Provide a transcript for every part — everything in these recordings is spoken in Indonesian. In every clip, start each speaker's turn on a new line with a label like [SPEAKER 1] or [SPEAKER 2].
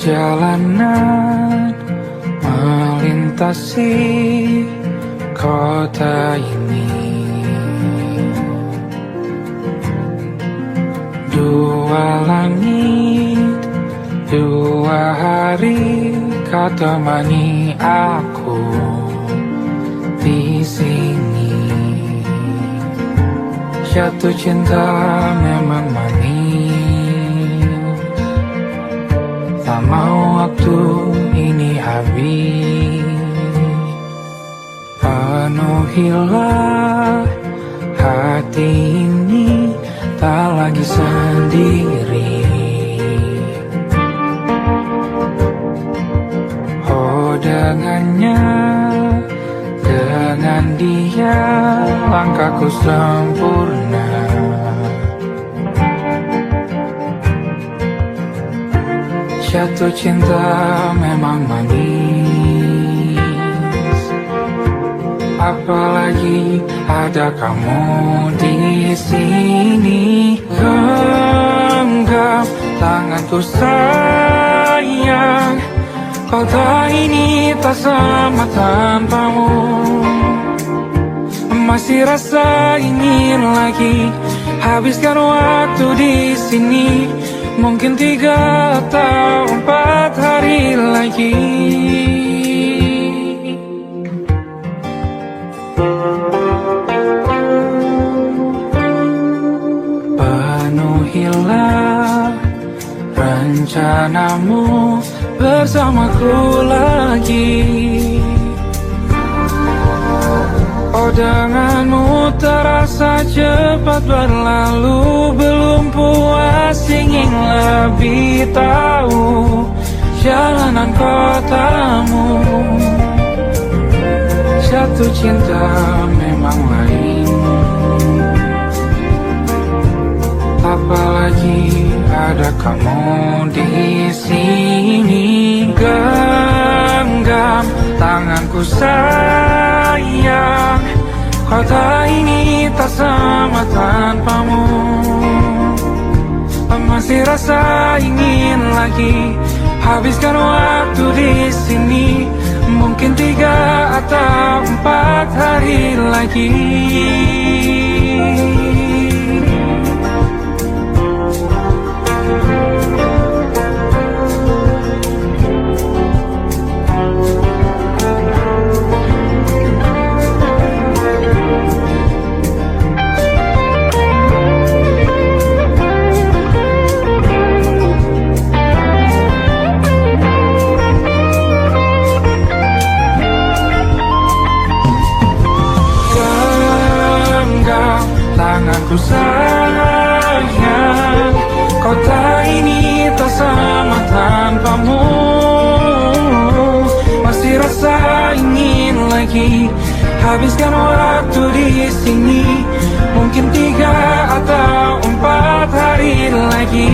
[SPEAKER 1] Perjalanan melintasi kota ini, dua langit, dua hari kau temani aku di sini. Jatuh cinta memang manis, tak mau waktu ini habis. Penuhilah hati ini, tak lagi sendiri. Oh dengannya, dengan dia langkahku sempurna. Jatuh cinta memang manis, apalagi ada kamu di sini. Genggam tanganku sayang, kota ini tak sama tanpamu. Masih rasa ingin lagi habiskan waktu di sini. Mungkin 3 atau 4 hari lagi. Penuhilah rencanamu bersamaku lagi. Oh denganmu terasa cepat berlalu, belum puas ingin lebih tahu jalanan kotamu. Jatuh cinta memang lain, apalagi ada kamu di sini. Genggam tanganku sayang, kota ini tak sama tanpamu. Masih rasa ingin lagi habiskan waktu di sini. Mungkin 3 atau 4 hari lagi. Tanganku sayang, kota ini tak sama tanpamu. Masih rasa ingin lagi habiskan waktu di sini. Mungkin 3 atau 4 hari lagi.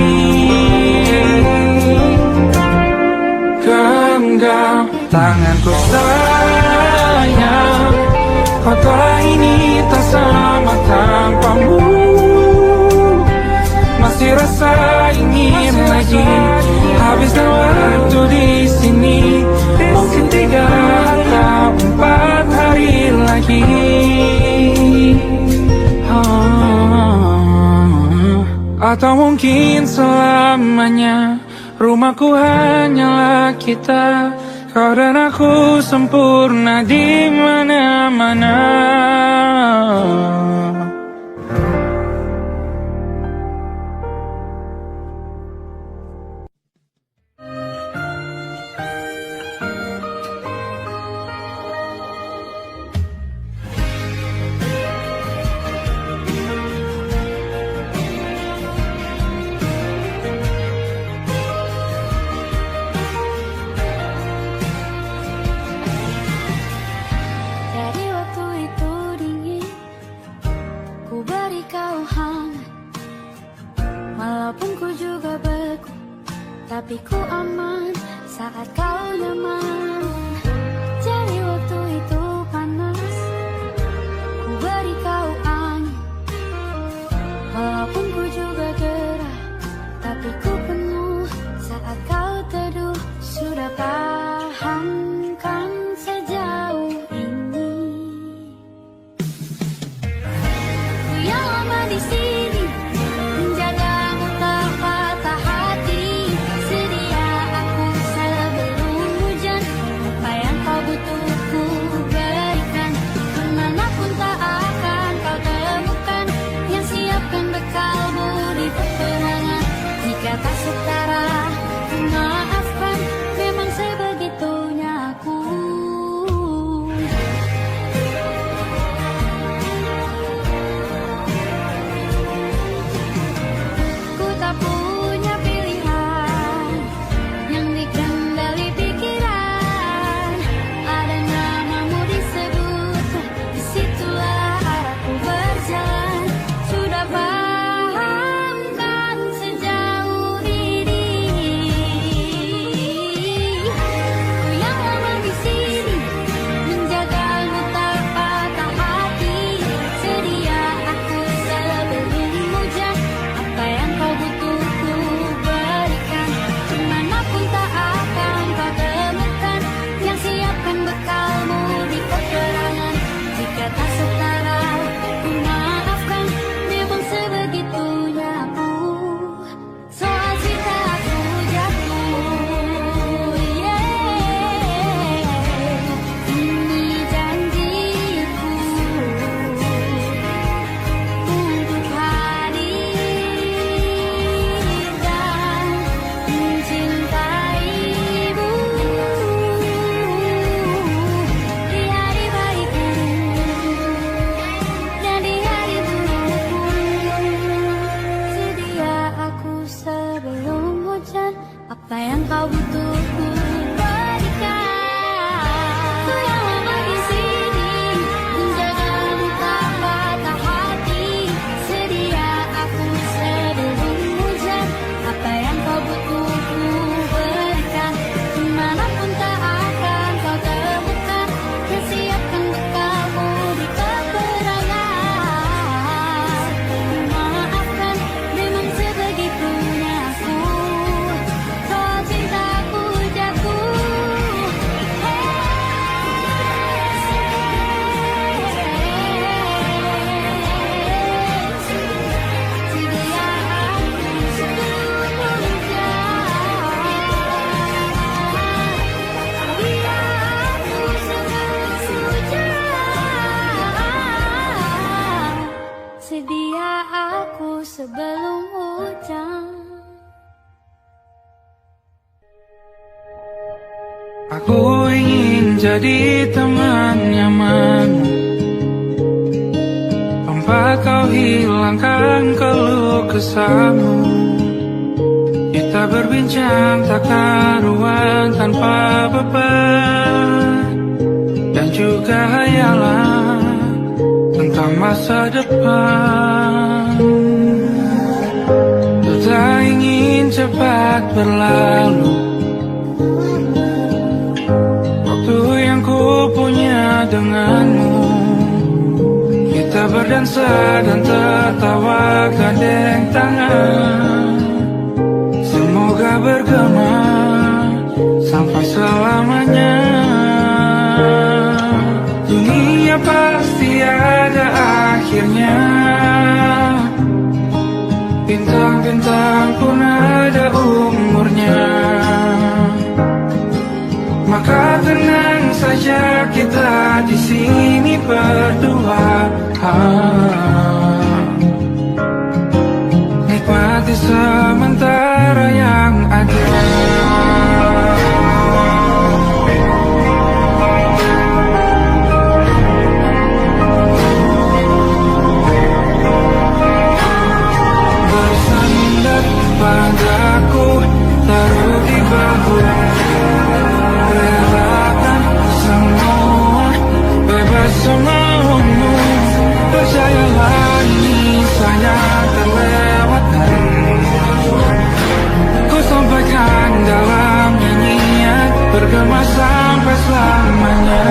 [SPEAKER 1] Genggam tanganku sayang, kota ini tak sama tanpamu. Masih rasa ingin lagi habiskan waktu di sini. Mungkin 3 atau 4 hari lagi. Atau mungkin selamanya. Rumahku hanyalah kita, kau dan aku sempurna di mana-mana.
[SPEAKER 2] Tapi ku aman saat kau nyaman. Jadi waktu itu panas, ku beri kau angin. Walaupun ku juga gerah, tapi ku penuh saat kau teduh
[SPEAKER 1] Aku ingin jadi teman nyamanmu, tempat kau hilangkan keluh kesahmu. Kita berbincang tak karuan tanpa beban, dan juga hayalan tentang masa depan. Ku tak ingin cepat berlalu waktu yang ku punya denganmu. Kita berdansa dan tertawa gandeng tangan, semoga bergema sampai selamanya. Dunia pasti ada akhirnya, bintang-bintang pun ada umurnya. Maka tenang saja kita di sini berdua, nikmati sementara yang ada. Bersandar padaku, taruh di bahu, relakan semua, bebas semaumu. Percayalah ini saya terlewatkan, ku sampaikan dalam nyanyian, bergema sampai selamanya.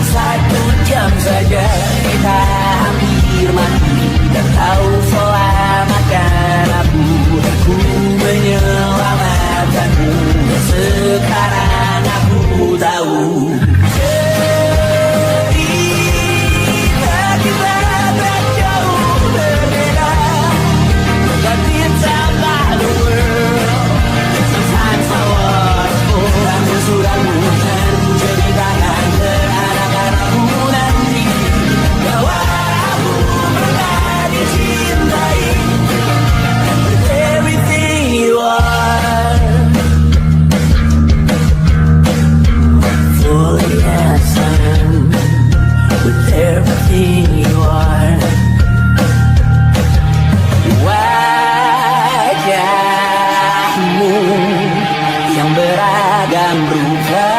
[SPEAKER 3] 1 jam saja kita hampir mati. Dan kau selamatkan aku, dan ku menyelamatkanmu. Sekarang aku tahu cerita kita tak jauh berbeda. But it's about the world. Sometimes I was full. Kamu sudah bukan ceritakan ke anak-anakku nanti bahwa aku pernah dicintai. With everything you are, fully as I am. With everything you are, wajahmu yang beragam rupa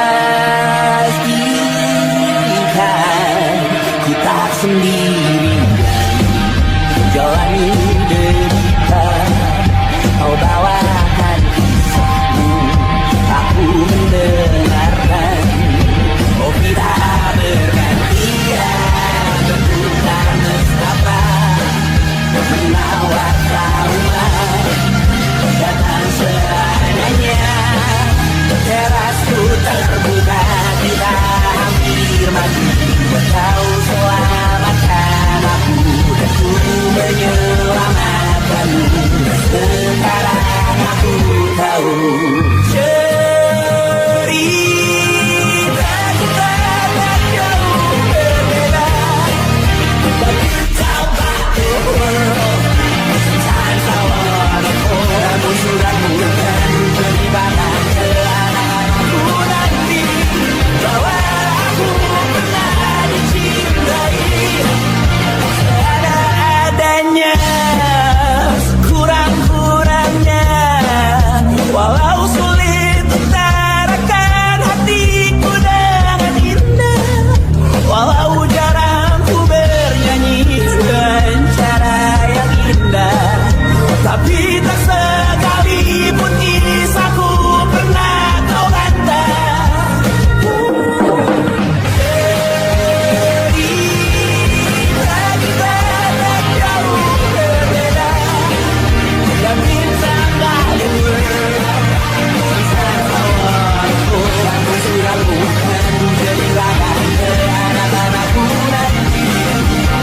[SPEAKER 3] pastikan kita sendiri jalani derita. Kau bawakan kisahmu, aku mendengarkan. Oh kita bergantian bertukar nestapa, menawar trauma datang seadanya. Terasku terbuka, kita hampir mati. Kau selamatkan aku, dan ku menyelamatkanmu. Sekarang aku tahu cerita kita tak jauh berbeda. But it's about the world. Sometimes I wanna fall. Kamu sudah bukan ceritakan ke anak-anakku nanti bahwa aku pernah dicintai. Ada-adanya, kurang-kurangnya, walau sulit utarakan hatiku dengan indah. Walau jarang ku bernyanyi dengan cara yang indah, tapi tak sekalipun kisahku pernah kau bantah. Cerita kita tak jauh berbeda. Dan bintang dari world. Sometimes I wanna fall. Kamu sudah bukan ceritakan ke anak-anakku nanti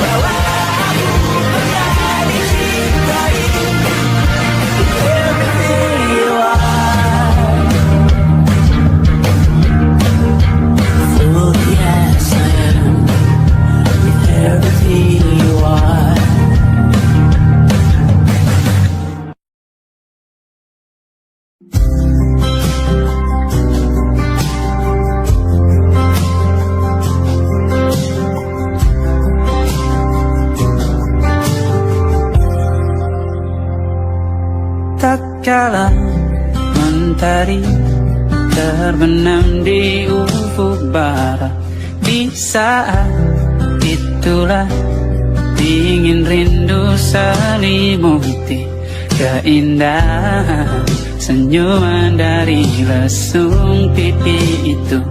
[SPEAKER 3] bahwa aku pernah dicintai. Everything you are, fully as I am. With everything you are.
[SPEAKER 4] Tak kala mentari terbenam di ufuk barat, di saat itulah dingin rindu selimuti keindahan senyuman dari lesung pipi itu.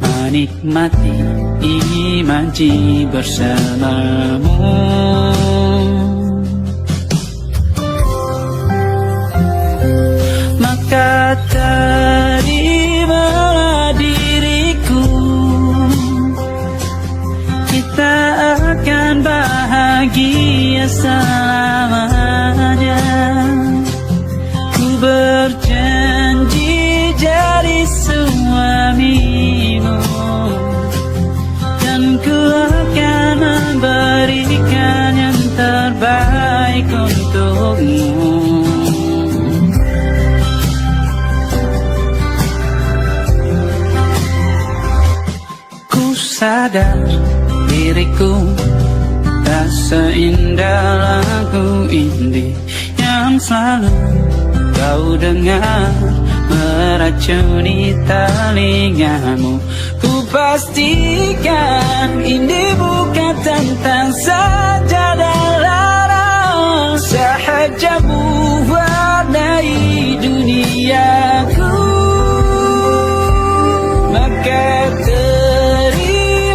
[SPEAKER 4] Menikmati imaji bersamamu. Maka terimalah diriku, kita akan bahagia selamanya. Ku berjanji jadi suamimu, dan ku akan memberikan yang terbaik untukmu. Sadar diriku tak seindah lagu indie yang selalu kau dengar meracuni telingamu. Ku pastikan ini bukan tentang sajadah larang, sahajamu warnai duniaku. Maka terima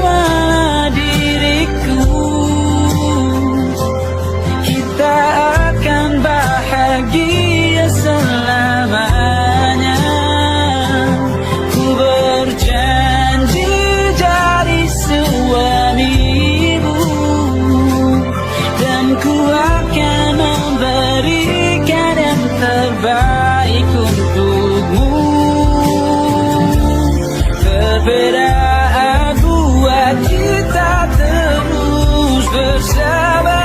[SPEAKER 4] berbeda buat kita terus bersama.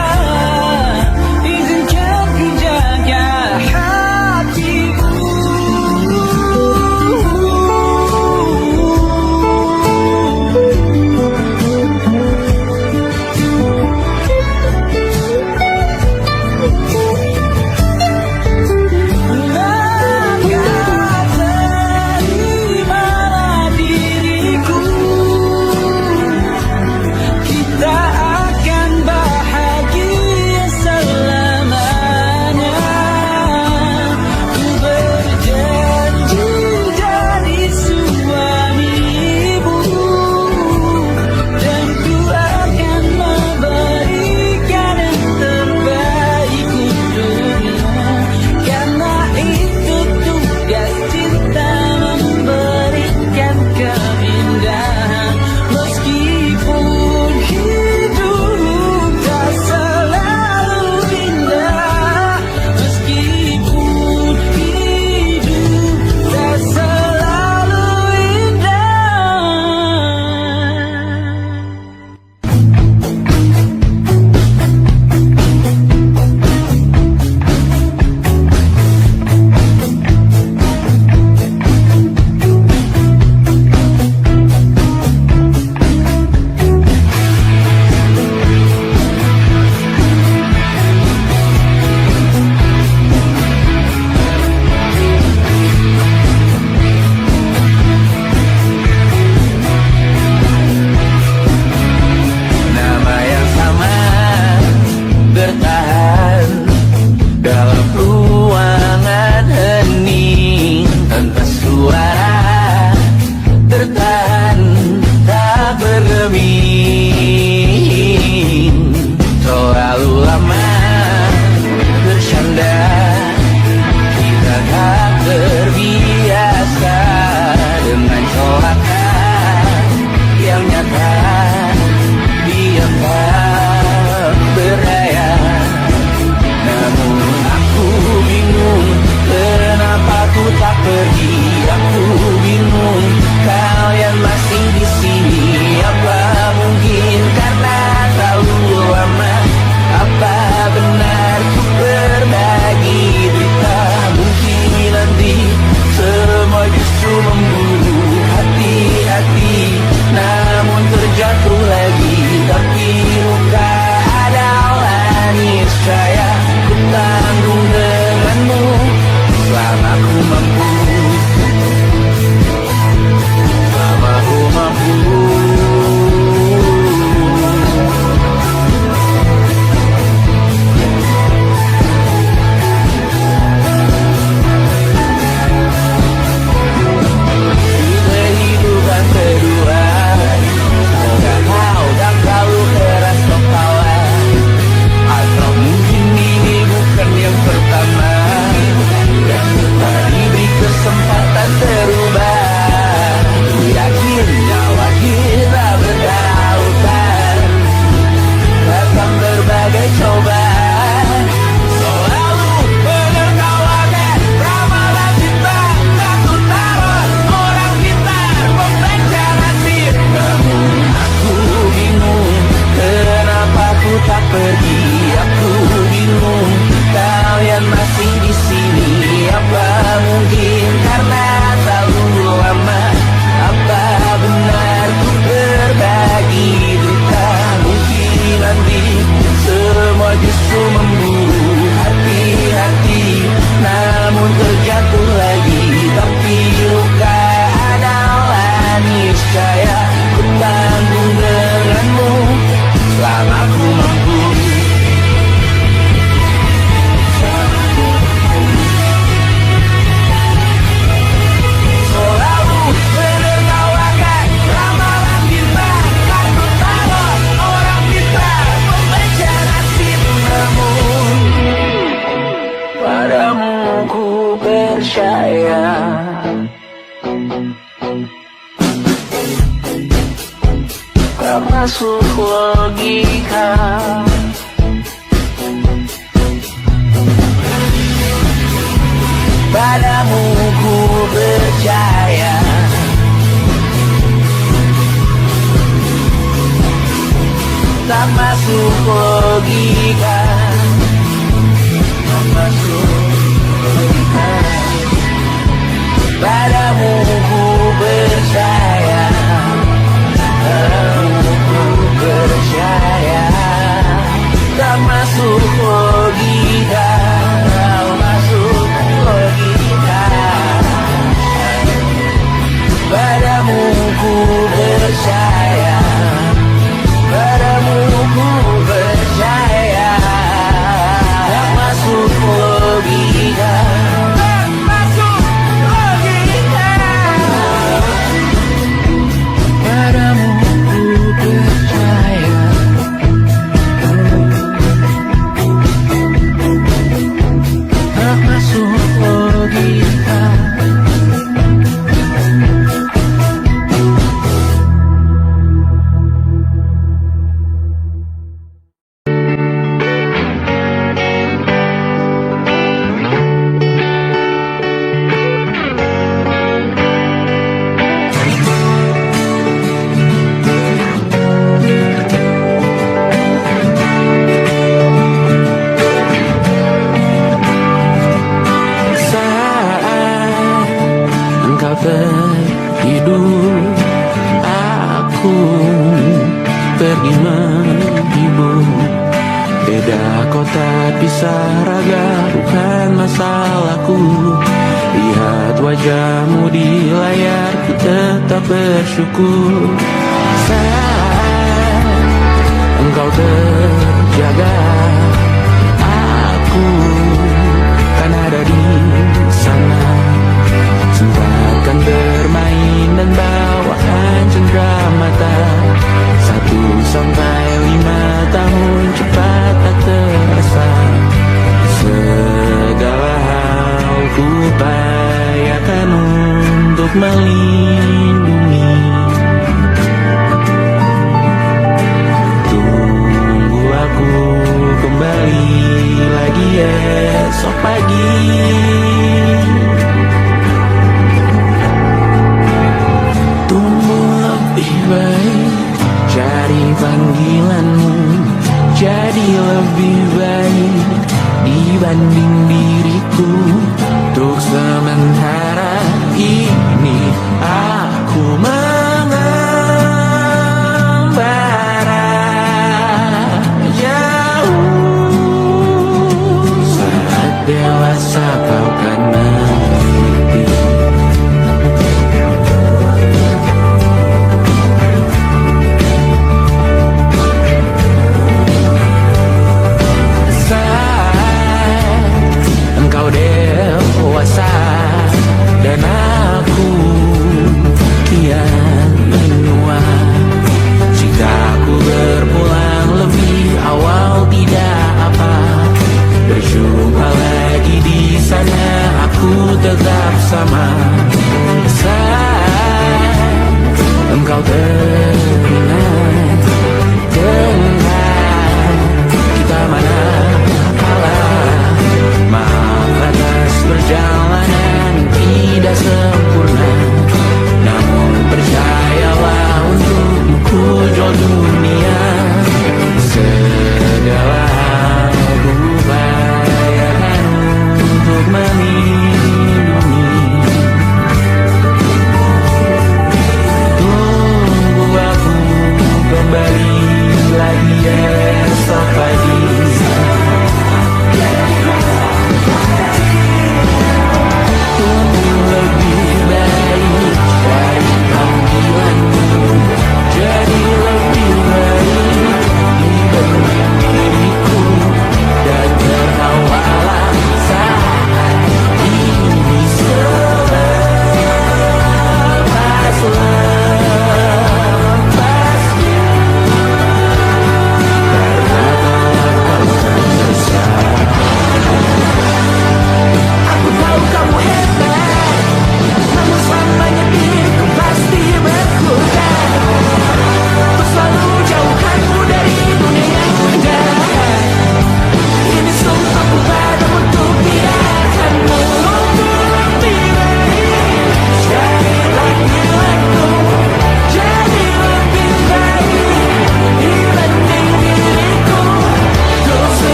[SPEAKER 4] Izinkan ku jaga hatimu.
[SPEAKER 3] masuk logika. Padamu ku percaya, tak masuk logika, tak masuk logika. Padamu ku percaya, padamu ku percaya. Tak masuk logika, tak masuk logika. Padamu ku percaya, padamu ku percaya. Tak masuk logika, tak masuk logika. Padamu ku percaya, tak masuk logika. Tertidur, aku pergi menghibur. Beda kota pisah raga bukan masalahku. Lihat wajahmu di layar, ku tetap bersyukur. Saat engkau terjaga, aku kan ada di sana. Sempatkan bermain dan bawaan cenderamata. 1-5 tahun cepat tak terasa. Segala hal ku upayakan untuk melindungi. Tunggu aku kembali lagi esok pagi. Cari panggilanmu jadi lebih baik dibanding diriku. Untuk sementara ini aku mengembara jauh. Saat dewasa kau kan mengerti. Engkau dewasa,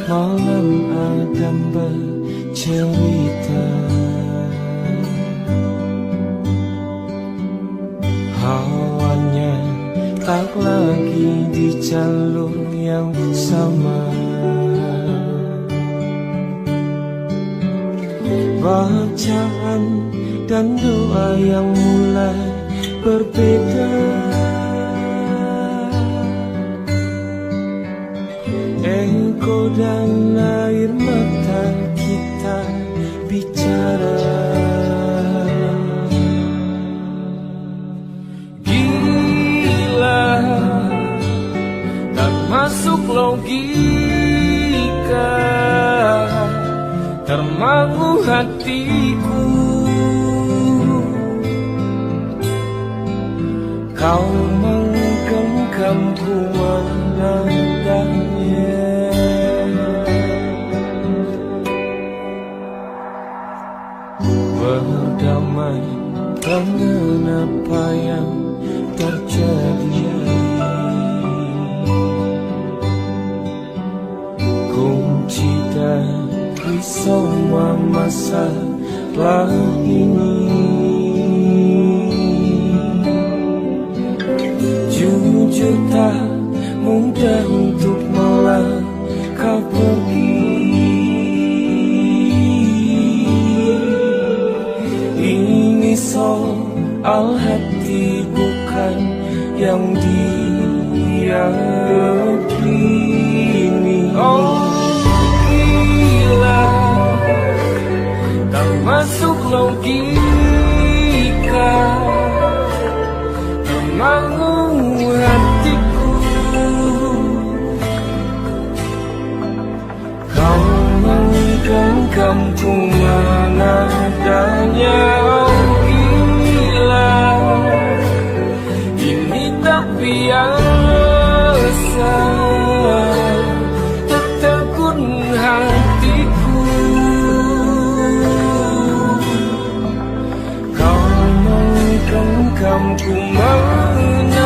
[SPEAKER 1] malam Adam bercerita. Hawanya tak lagi di jalur yang sama. Bacaan dan doa yang mulai berbeda. Engkau dan air mata kita bicara. Gila, tak masuk logika, termangu hatiku. Kau menggenggamku menandanya. Berdamai dengan apa yang terjadi. Kunci dari semua masalah ini. Jujur tak mudah untuk melangkah pergi. Ini soal hati bukan yang diyakini. Oh gila, tak masuk logika, termangu hatiku. Kau menggenggamku menadanya. Oh gila, ini tak biasa, tertegun hatiku. Kau menggenggamku menadanya.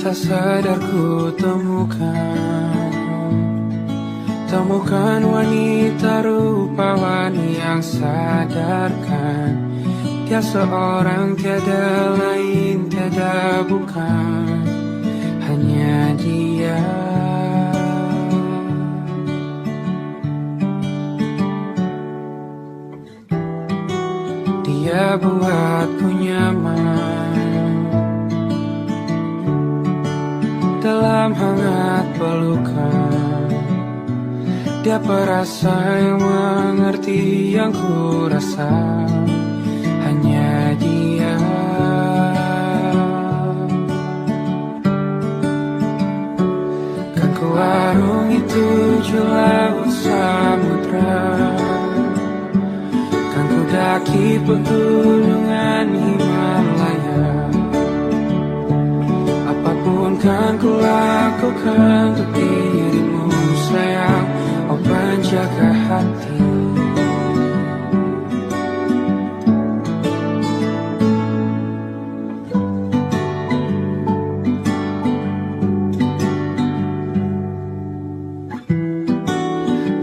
[SPEAKER 1] Tak sadar ku temukan wanita rupawan yang sadarkan dia seorang, tiada lain, tiada bukan, hanya dia. Dia buatku nyaman dalam hangat pelukan. Dia perasa yang mengerti yang ku rasa, hanya dia. Kan ku arungi 7 laut samudra, kan ku daki pegunungan Himalaya, apapun kan ku lakukan untuk dirimu sayang, oh penjaga hati.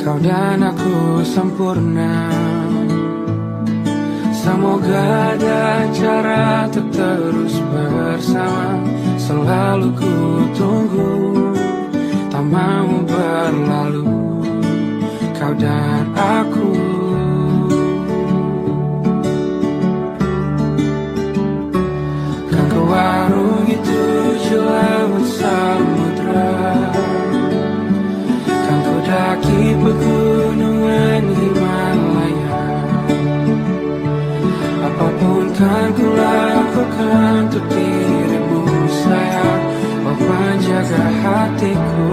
[SPEAKER 1] Kau dan aku sempurna, semoga ada cara untuk terus bersama. Selalu ku tunggu, tak mau berlalu, kau dan aku. Kan ke warung itu laut samudra, kan ku daki pegunungan Himalaya, apapun kan ku lakukan untuk dirimu sayang, oh penjaga hatiku.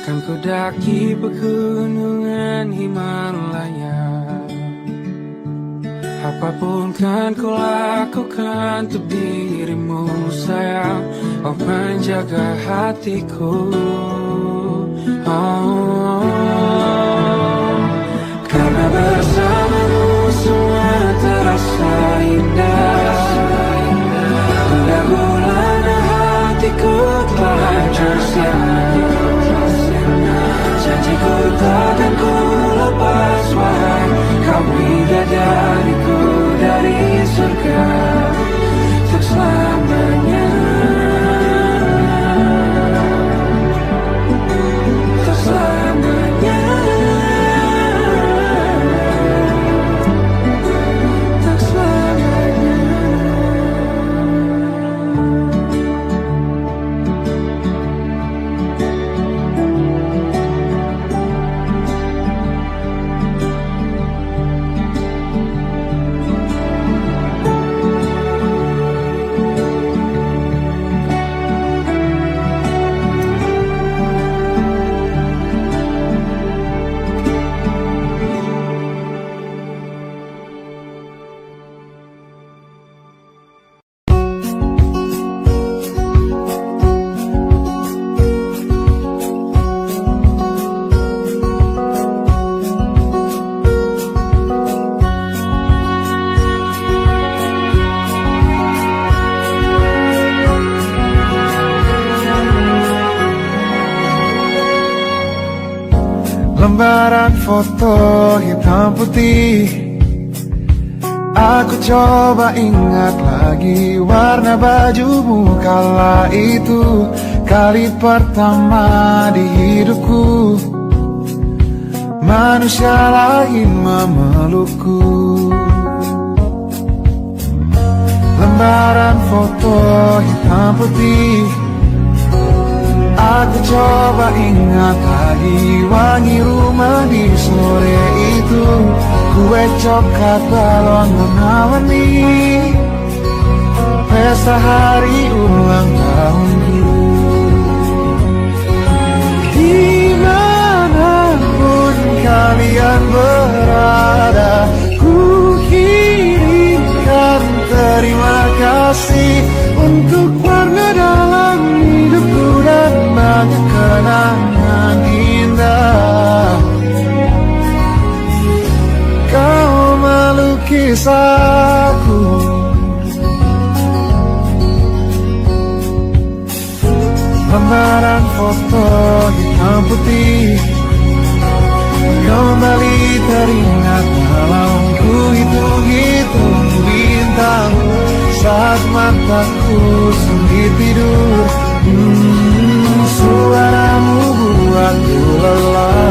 [SPEAKER 1] Kan ku daki pegunungan Himalaya, apapun kan ku lakukan untuk dirimu sayang, oh penjaga hatiku. Oh, karena bersamamu semua terasa indah. Gula-gulana hatiku telah hancur siang. Janjiku takkan ku lepas, wahai kau bidadariku dari surga untuk selamanya, untuk selamanya, untuk selamanya.
[SPEAKER 5] Lembaran foto hitam putih, aku coba ingat lagi warna bajumu kala itu. Kali pertama di hidupku manusia lain memelukku. Lembaran foto hitam putih, aku coba ingat lagi wangi rumah di sore itu. Kue coklat balon warna-warni, pesta hari ulang tahunku. Dimanapun kalian berada, ku kirimkan terima kasih untuk warna dalam hidupku dan banyak kenangan indah. Kau melukis aku, lembaran foto hitam putih kembali teringat dalam ku hitung-hitung bintang saat mataku sulit tidur. Suaramu buatku lelah.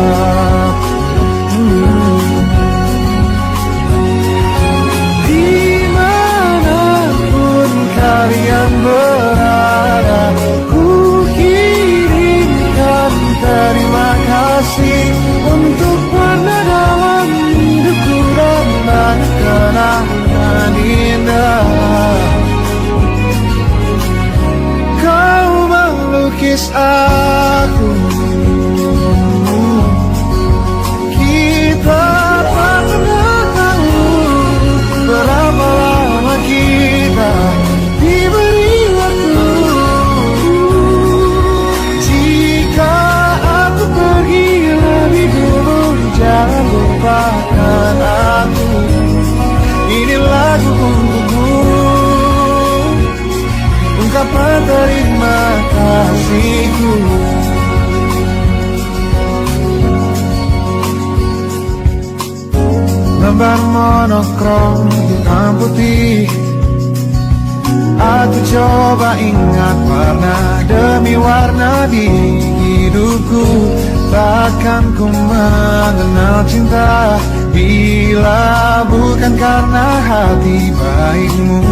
[SPEAKER 5] ban monokrom hitam putih. Aku coba ingat warna demi warna di hidupku. Takkan ku mengenal cinta bila bukan karena hati baikmu.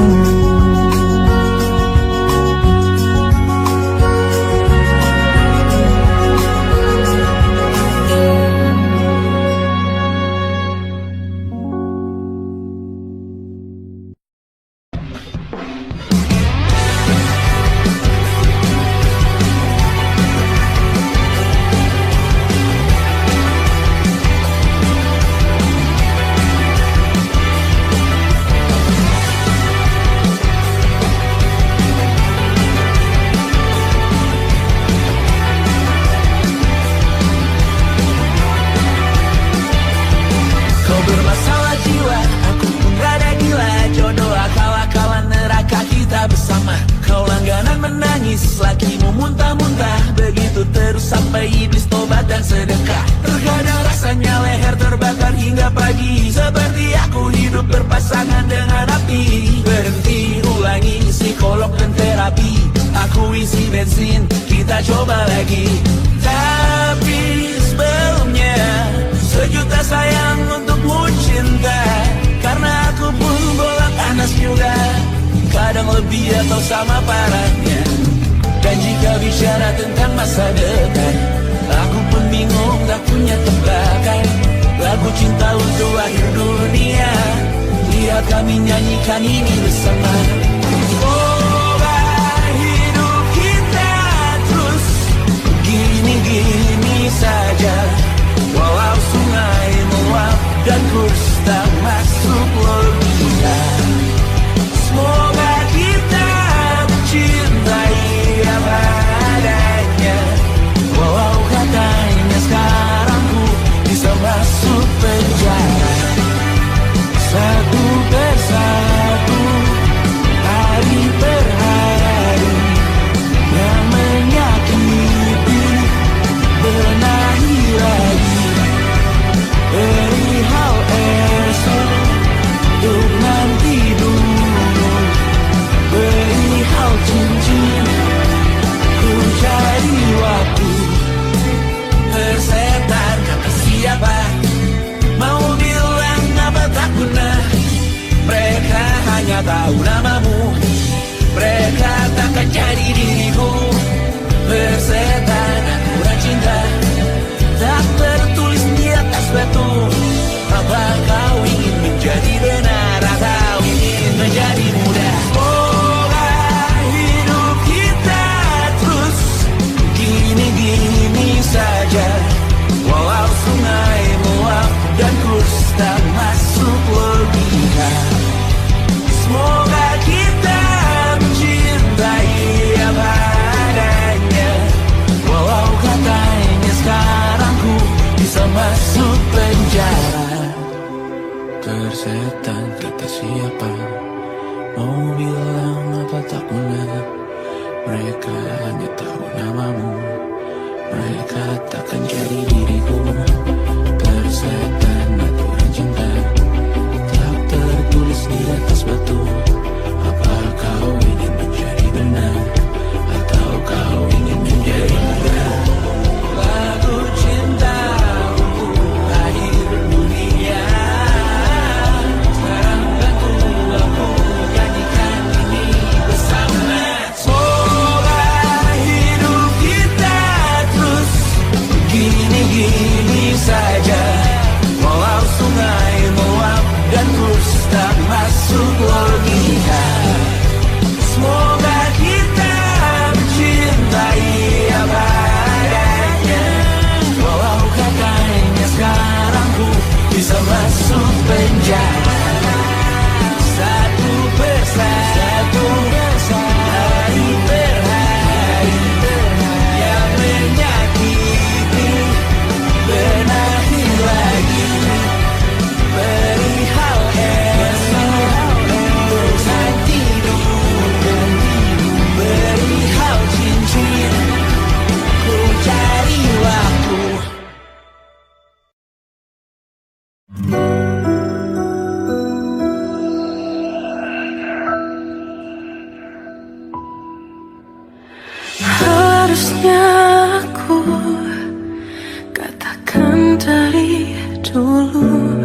[SPEAKER 4] rasakan dari dulu,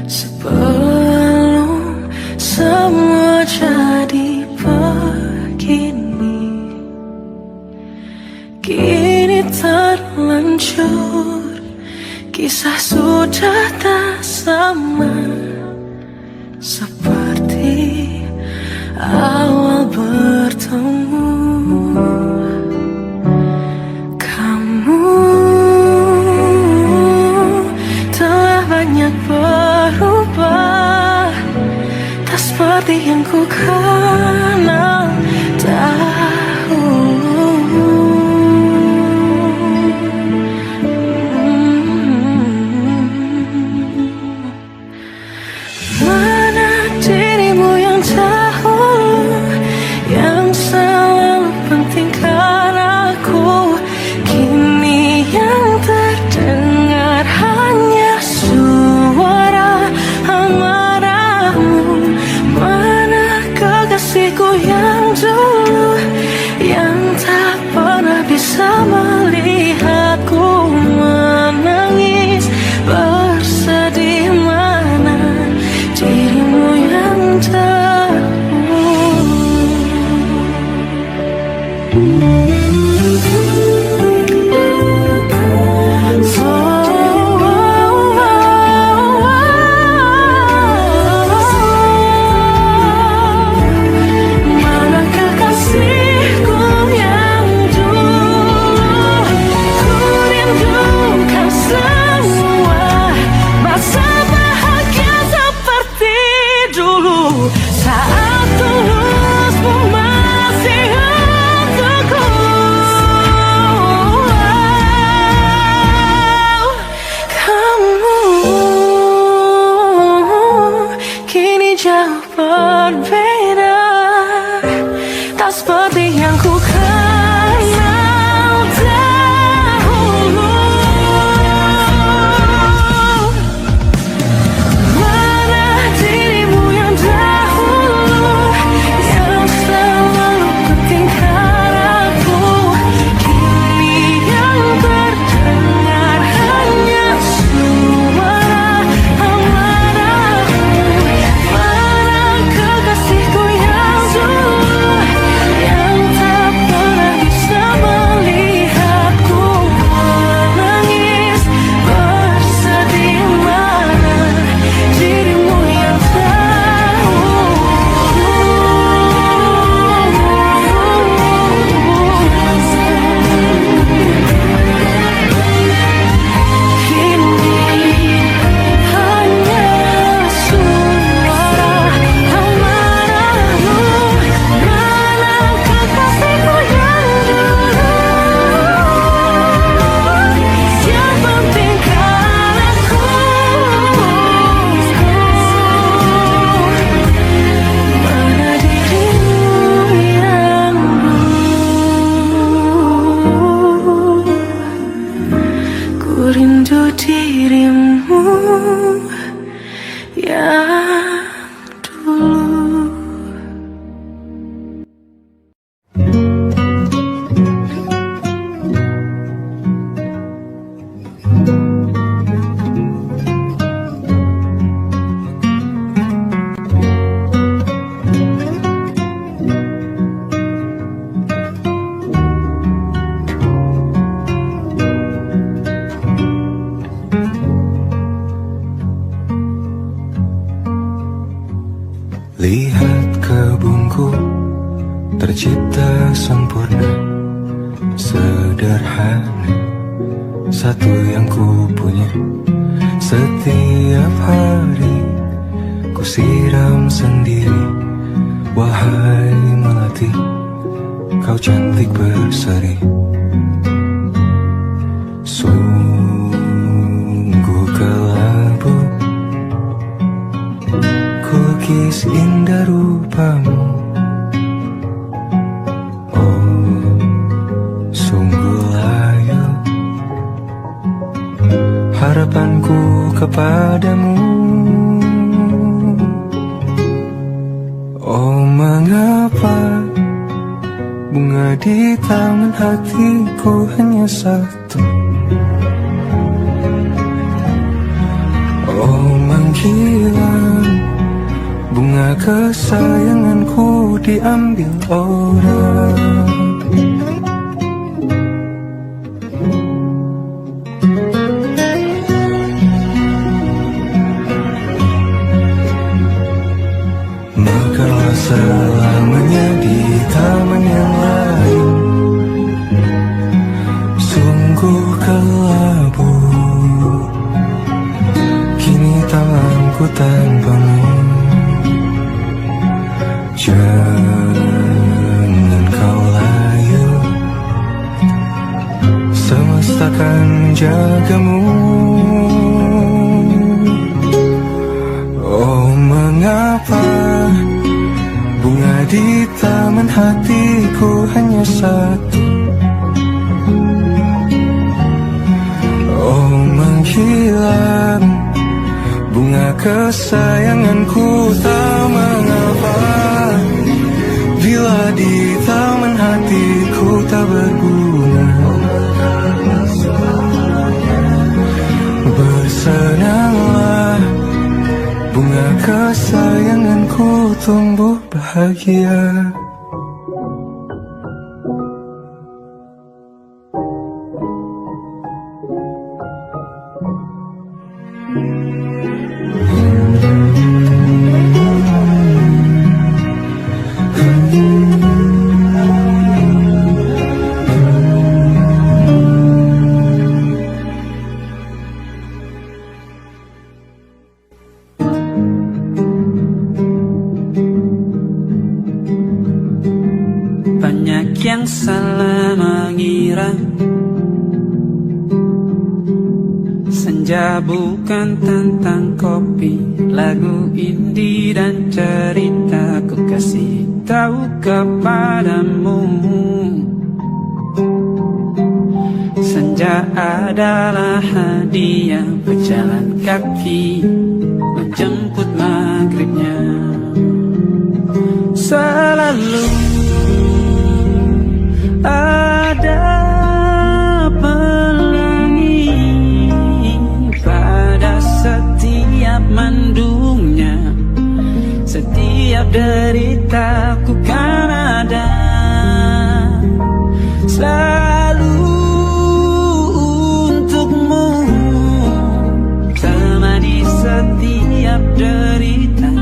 [SPEAKER 4] sebelum semua jadi begini. Kini terlanjur, kisah sudah tak sama seperti awal bertemu. Kamu telah banyak berubah, tak seperti yang ku kenal dahulu. Mana dirimu yang dahulu, yang selalu pentingkan aku. Kini yang terdengar hanya suara amarahmu. Mana kekasihku yang dulu, yang tak pernah bisa melihatku menangis bersedih. Mana dirimu yang mana kekasihku yang dulu, ku rindukan semua masa bahagia seperti dulu, saat tulusmu masih untukku. Kamu kini jauh berbeda, tak seperti yang ku kenal dahulu. Mana dirimu yang dahulu, yang selalu pentingkan aku. Kini yang terdengar hanya suara amarahmu. Mana kekasihku yang dulu, yang tak pernah bisa melihatku menangis bersedih. Mana dirimu yang kini hanya suara amarahmu. Mana kekasihku yang dulu, yang pentingkan aku. Mana dirimu yang dulu, ku rindu dirimu yang dulu.
[SPEAKER 5] Lihat kebunku tercipta sempurna, sederhana, satu yang ku punya. Setiap hari ku siram sendiri. Wahai melati, kau cantik berseri. Sungguh kelabu, kukis indah rupamu. Oh, sungguh layu harapanku kepadamu. Oh, mengapa bunga di tangan hatiku hanya satu?
[SPEAKER 1] kesayanganku diambil orang. Mekarlah selamanya di taman yang lain. Sungguh kelabu kini tanganku tanpamu. Jangan kau layu, semesta akan menjagamu. Oh, mengapa bunga di taman hatiku hanya satu? Oh, menghilang bunga kesayanganku, tak mengapa bila di taman hatiku tak berbunga. Bersenanglah bunga kesayanganku tumbuh bahagia.
[SPEAKER 3] Banyak yang salah mengira senja bukan tentang kopi, lagu indie dan cerita ku kasih tahu kepadamu. Senja adalah hadiah berjalan kaki menjemput maghribnya. Selalu ada pelangi pada setiap mendungnya. Setiap deritaku kan ada selalu untukmu. Temani setiap derita,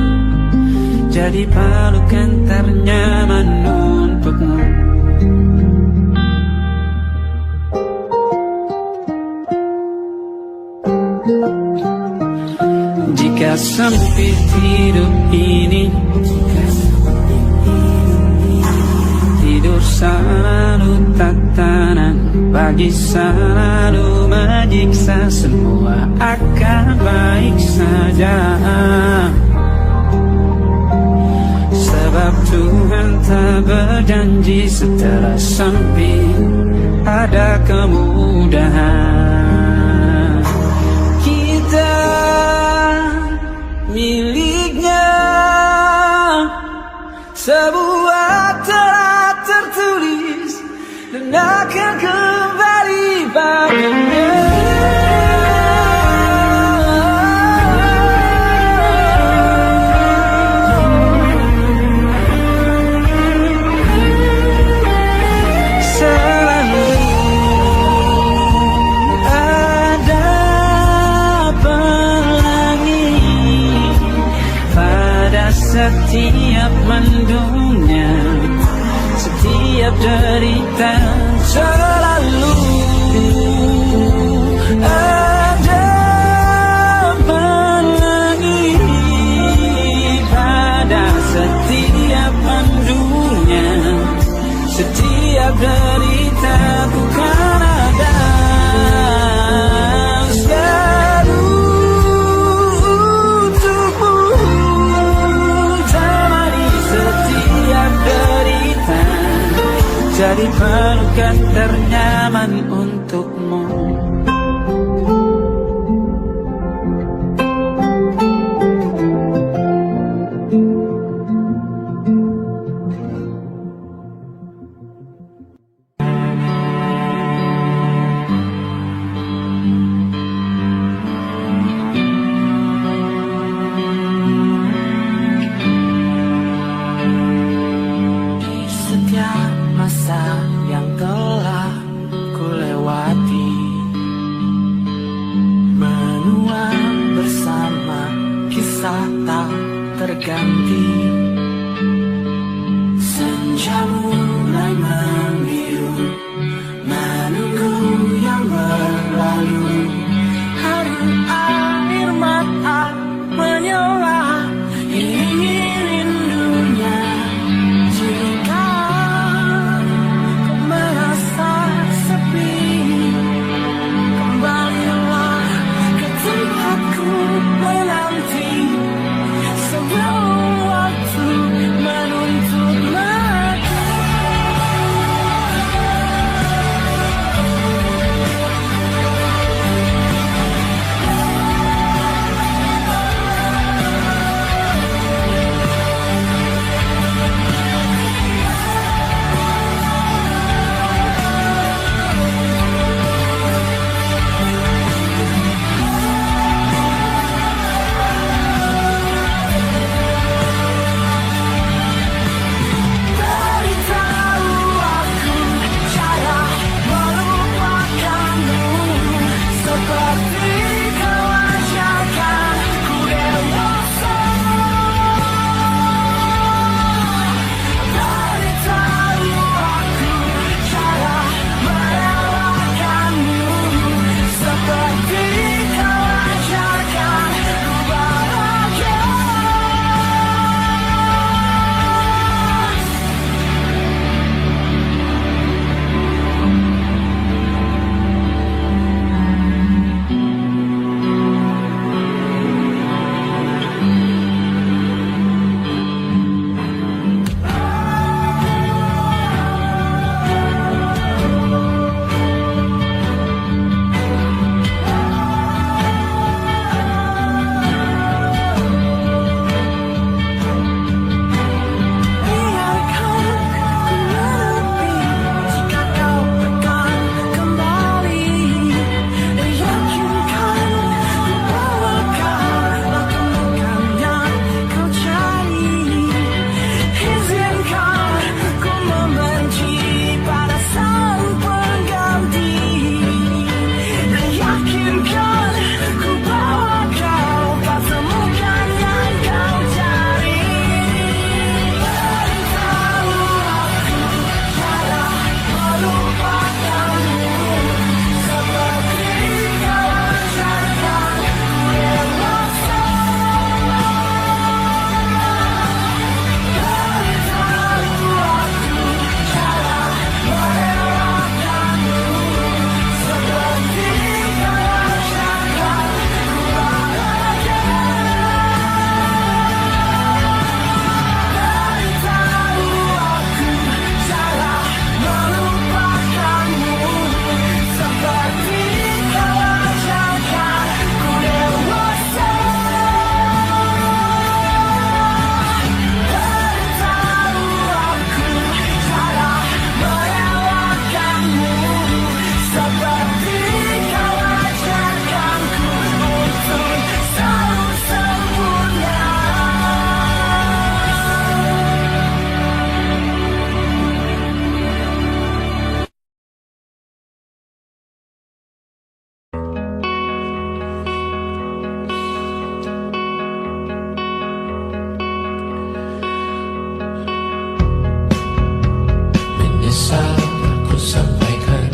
[SPEAKER 3] jadi pelukan ternyaman untukmu. Jika sempit hidup ini, tidur selalu tatanan, pagi selalu menyiksa, semua akan baik saja. Sebab Tuhan tak berjanji setelah sempit ada kemudahan. Kita miliknya sebuah telah tertulis dan akan kembali padanya. Setiap mendungnya, setiap derita, selalu ada pelangi pada setiap mendungnya. Setiap derita bukan ada selalu untukmu. Jadi pelukan ternyaman untukmu. berganti. Senja mulai membiru, menunggu yang berlalu.
[SPEAKER 4] Hari air mata menyala, ini rindunya. Jika kau merasa sepi, kembalilah ke tempatku menanti. Sebelum waktu menuntut mati. Beritahu aku cara melupakanmu, seperti kau ajarkan ku dewasa. Beritahu aku cara merelakanmu, seperti kau ajarkan ku bahagia. Biarkan ku menepi jika kau akan kembali, dan yakinkan ku bawa kau kemuliaan yang kau cari. Izinkan ku membenci pada sang pengganti, dan yakinkan ku bawa kau temukan yang kau cari. Beritahu aku cara melupakanmu, seperti kau ajarkan ku dewasa. Beritahu aku cara merelakanmu, seperti kau ajarkan ku bahagia. Beritahu aku cara melupakanmu, seperti kau ajarkan ku dewasa. Beritahu aku cara merelakanmu, seperti kau ajarkan ku untuk selalu sempurna.
[SPEAKER 6] Menyesal aku sampaikan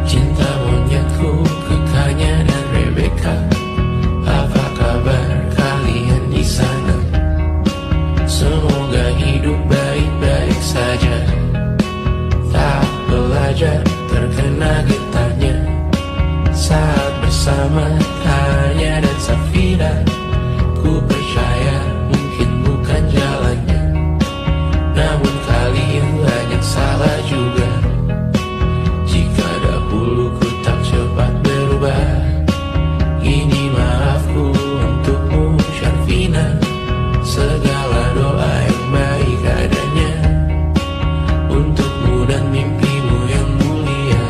[SPEAKER 6] cinta monyetku ke Kanya dan Rebecca. Apa kabar kalian di sana? Semoga hidup baik-baik saja. Tak belajar terkena getahnya saat bersama Tanya dan Safira. Ku percaya mungkin bukan jalannya, namun kali ini banyak salah juga. Jika dahulu ku tak cepat berubah, ini maafku untukmu Syarfina. Segala doa yang baik adanya untukmu dan mimpimu yang mulia.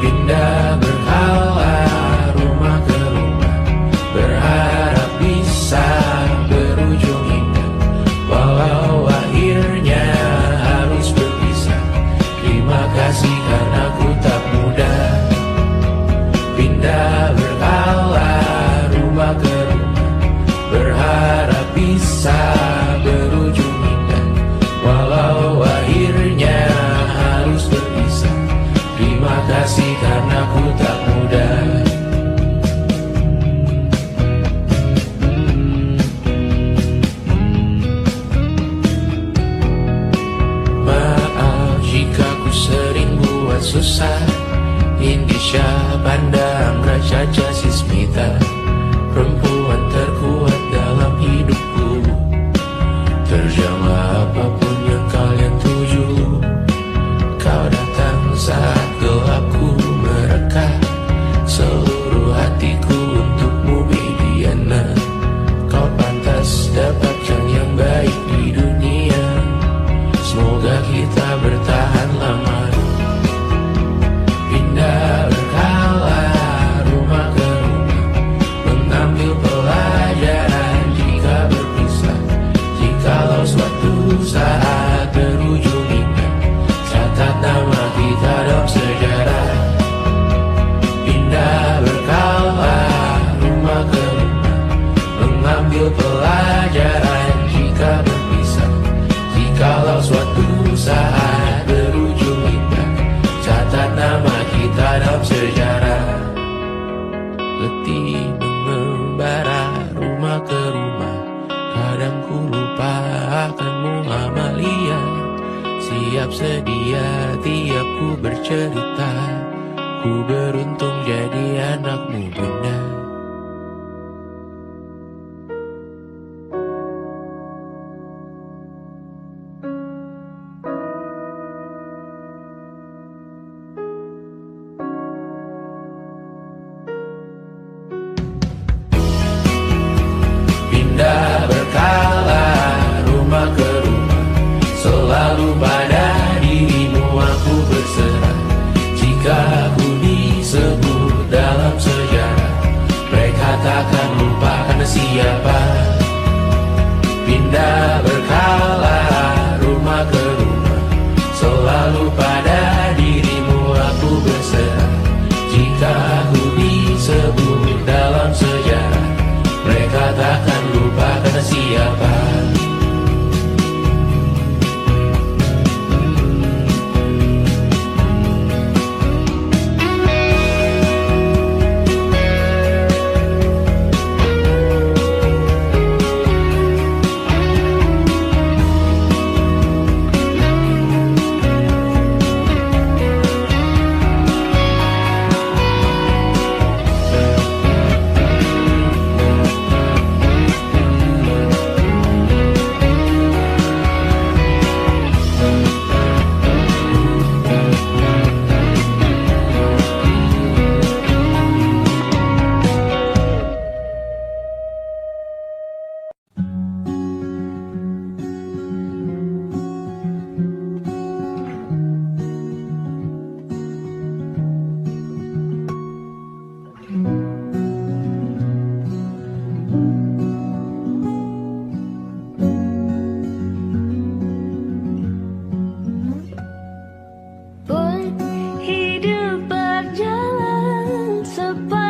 [SPEAKER 6] Pindah berhala rumah ke rumah, berharap bisa berujung indah. Walau akhirnya harus berpisah, terima kasih karena ku tak mudah. Pindah berhala rumah ke rumah, berharap letih mengembara rumah ke rumah. Kadang ku lupa akanmu Amalia. Siap sedia tiap ku bercerita. Ku beruntung jadi anakmu bunda. Pindah berkala rumah ke rumah, selalu pada dirimu aku berserah. Jika ku disebut dalam sejarah, mereka takkan lupa karena siapa. Pindah berkala rumah ke rumah, selalu pada dirimu aku berserah. Jika ku disebut dalam sejarah, mereka takkan lupa karena siapa.
[SPEAKER 2] Pun hidup berjalan sepanjang